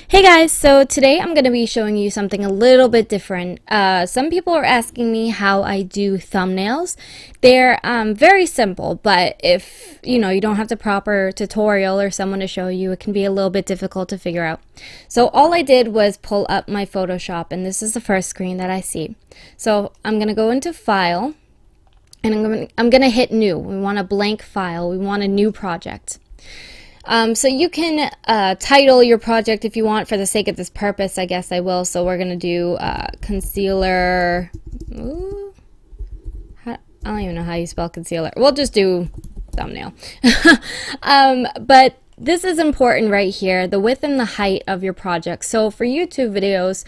Hey guys, so today I'm going to be showing you something a little bit different. Some people are asking me how I do thumbnails. They're very simple, but if you don't have the proper tutorial or someone to show you, it can be a little bit difficult to figure out. So all I did was pull up my Photoshop, and this is the first screen that I see. So I'm going to go into File, and I'm going to hit New. We want a blank file. We want a new project. So you can title your project if you want. For the sake of this purpose, I guess I will. So we're going to do concealer. Ooh, I don't even know how you spell concealer. We'll just do thumbnail. But this is important right here, the width and the height of your project. So for YouTube videos,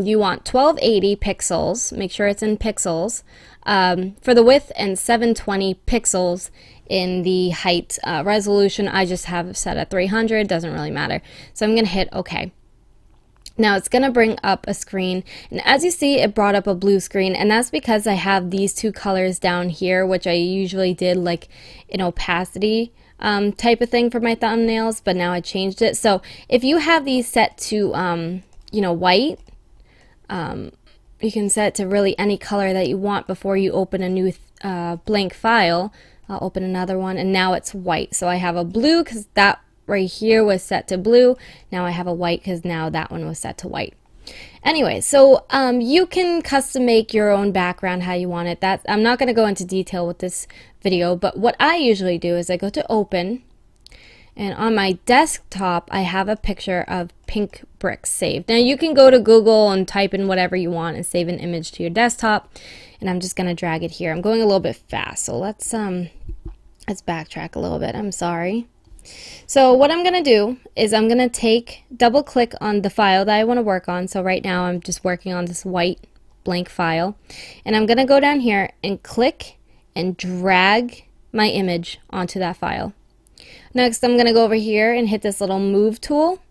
you want 1280 pixels. Make sure it's in pixels for the width and 720 pixels in the height. Resolution I just have set at 300, doesn't really matter. So I'm going to hit OK. Now it's going to bring up a screen, and as you see, it brought up a blue screen, and that's because I have these two colors down here, which I usually did like an opacity type of thing for my thumbnails, but now I changed it. So if you have these set to white, you can set it to really any color that you want before you open a new blank file. I'll open another one, and now it's white. So I have a blue because that right here was set to blue. Now I have a white because now that one was set to white. Anyway, so you can custom make your own background how you want it. I'm not going to go into detail with this video, but what I usually do is I go to Open, and on my desktop I have a picture of pink bricks saved. Now you can go to Google and type in whatever you want and save an image to your desktop, and I'm just going to drag it here. I'm going a little bit fast, so let's backtrack a little bit. I'm sorry. So what I'm going to do is I'm going to double click on the file that I want to work on. So right now I'm just working on this white blank file, and I'm going to go down here and click and drag my image onto that file. Next I'm going to go over here and hit this little move tool,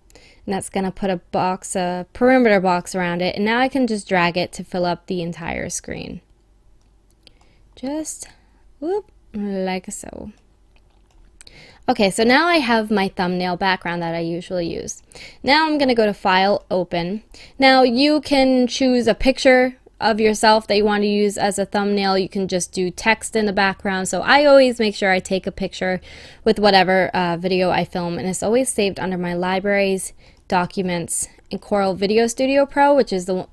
and that's going to put a perimeter box around it, and now I can just drag it to fill up the entire screen. Just whoop, like so. Okay, so now I have my thumbnail background that I usually use. Now I'm going to go to File, Open. Now you can choose a picture of yourself that you want to use as a thumbnail. You can just do text in the background. So I always make sure I take a picture with whatever video I film, and it's always saved under my Libraries, Documents, and Corel Video Studio Pro, which is the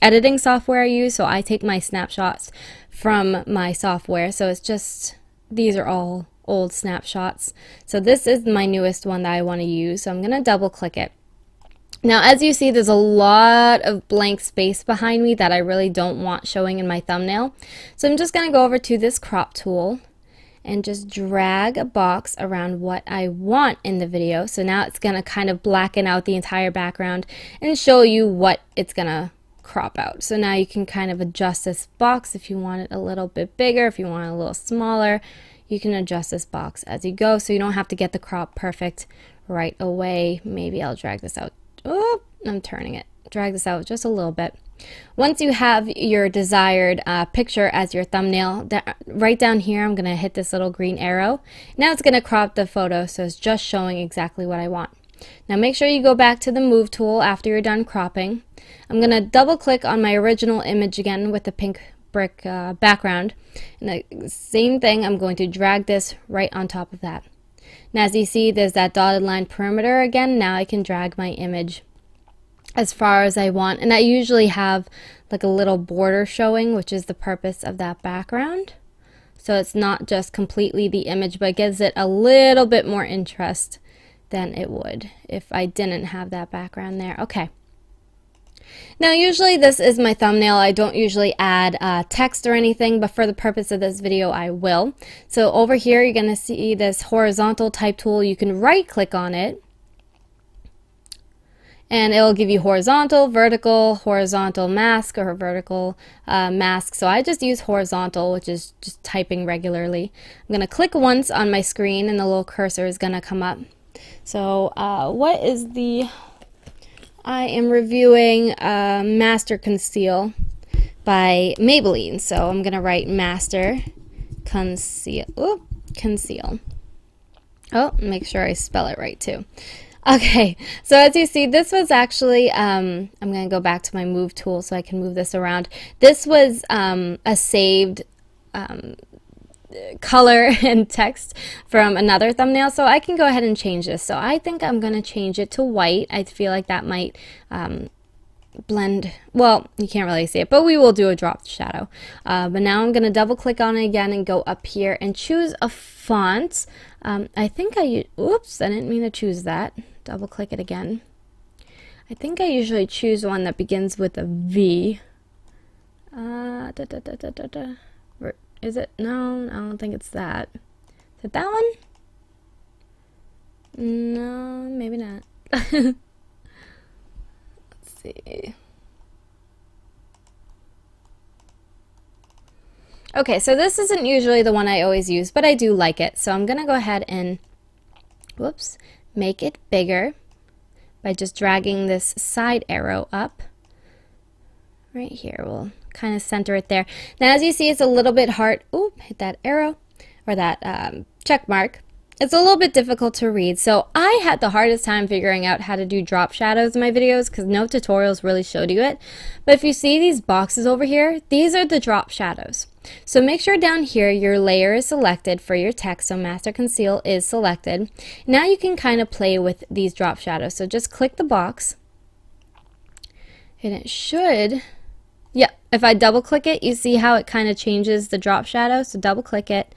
editing software I use. So I take my snapshots from my software. So it's just, these are all old snapshots. So this is my newest one that I want to use. So I'm going to double click it. Now as you see, there's a lot of blank space behind me that I really don't want showing in my thumbnail. So I'm just going to go over to this crop tool and just drag a box around what I want in the video. So now it's going to kind of blacken out the entire background and show you what it's going to crop out. So now you can kind of adjust this box if you want it a little bit bigger, if you want it a little smaller. You can adjust this box as you go, so you don't have to get the crop perfect right away. Maybe I'll drag this out. Oh, I'm turning it. Drag this out just a little bit. Once you have your desired picture as your thumbnail, right down here I'm going to hit this little green arrow. Now it's going to crop the photo, so it's just showing exactly what I want. Now make sure you go back to the Move tool after you're done cropping. I'm going to double click on my original image again with the pink brick background, and the same thing, I'm going to drag this right on top of that. Now as you see, there's that dotted line perimeter again. Now I can drag my image as far as I want, and I usually have like a little border showing, which is the purpose of that background. So it's not just completely the image, but it gives it a little bit more interest than it would if I didn't have that background there. Okay. Now usually this is my thumbnail. I don't usually add text or anything, but for the purpose of this video I will. So over here you're going to see this horizontal type tool. You can right click on it and it'll give you horizontal, vertical, horizontal mask, or vertical mask. So I just use horizontal, which is just typing regularly. I'm going to click once on my screen and the little cursor is going to come up. So what is the... I am reviewing Master Conceal by Maybelline. So I'm going to write Master Conceal. Conceal. Oh, make sure I spell it right too. Okay, so as you see, this was actually, I'm going to go back to my move tool so I can move this around. This was a saved color and text from another thumbnail, so I can go ahead and change this. So I think I'm going to change it to white. I feel like that might blend, well, you can't really see it, but we will do a drop shadow. But now I'm going to double click on it again and go up here and choose a font. I think oops, I didn't mean to choose that. Double click it again. I think I usually choose one that begins with a V. Is it? No, I don't think it's that. Is it that one? No, maybe not. Let's see. Okay, so this isn't usually the one I always use, but I do like it. So I'm going to go ahead and, whoops, make it bigger by just dragging this side arrow up. Right here, we'll kind of center it there. Now as you see, it's a little bit hard. Ooh, hit that arrow or that check mark. It's a little bit difficult to read, so I had the hardest time figuring out how to do drop shadows in my videos because no tutorials really showed you it. But if you see these boxes over here, these are the drop shadows. So make sure down here your layer is selected for your text, so Master Conceal is selected. Now you can kind of play with these drop shadows. So just click the box and it should, yeah, if I double click it, you see how it kind of changes the drop shadow. So double click it.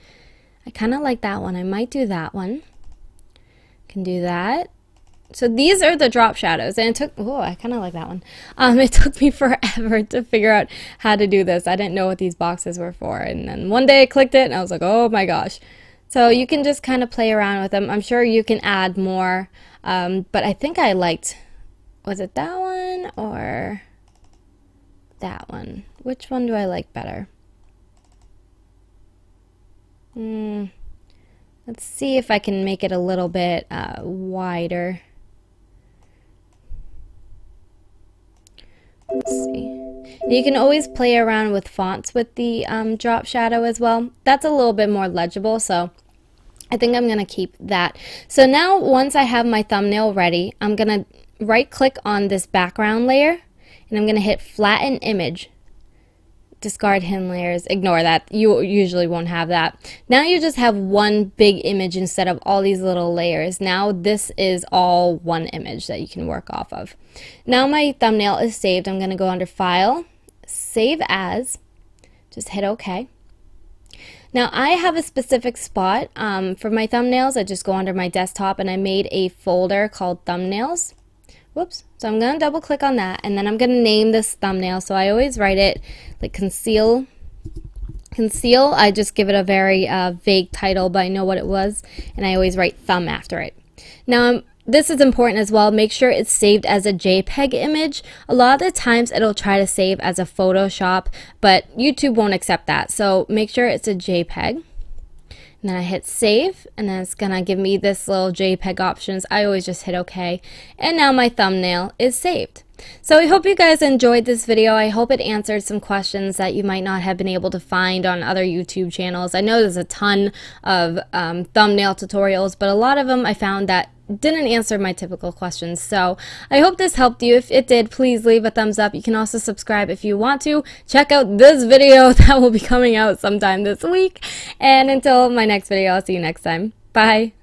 I kind of like that one. I might do that one. Can do that. So these are the drop shadows, and it took, oh, I kind of like that one. It took me forever to figure out how to do this. I didn't know what these boxes were for, and then one day I clicked it, and I was like, oh my gosh. So you can just kind of play around with them. I'm sure you can add more, but I think I liked, was it that one or that one? Which one do I like better? Let's see if I can make it a little bit wider. Let's see. You can always play around with fonts with the drop shadow as well. That's a little bit more legible, so I think I'm going to keep that. So now once I have my thumbnail ready, I'm going to right click on this background layer and I'm going to hit Flatten Image. Discard hidden layers, ignore that, you usually won't have that. Now you just have one big image instead of all these little layers. Now this is all one image that you can work off of. Now my thumbnail is saved. I'm going to go under File, Save As, just hit OK. Now I have a specific spot for my thumbnails. I just go under my desktop and I made a folder called Thumbnails. Whoops. So I'm going to double click on that and then I'm going to name this thumbnail. So I always write it like Conceal. I just give it a very vague title, but I know what it was, and I always write thumb after it. Now this is important as well. Make sure it's saved as a JPEG image. A lot of the times it'll try to save as a Photoshop, but YouTube won't accept that. So make sure it's a JPEG. And then I hit save, and then it's gonna give me this little JPEG options. I always just hit OK, and now my thumbnail is saved. So I hope you guys enjoyed this video. I hope it answered some questions that you might not have been able to find on other YouTube channels. I know there's a ton of thumbnail tutorials, but a lot of them I found that didn't answer my typical questions. So I hope this helped you. If it did, please leave a thumbs up. You can also subscribe if you want to. Check out this video that will be coming out sometime this week. And until my next video, I'll see you next time. Bye.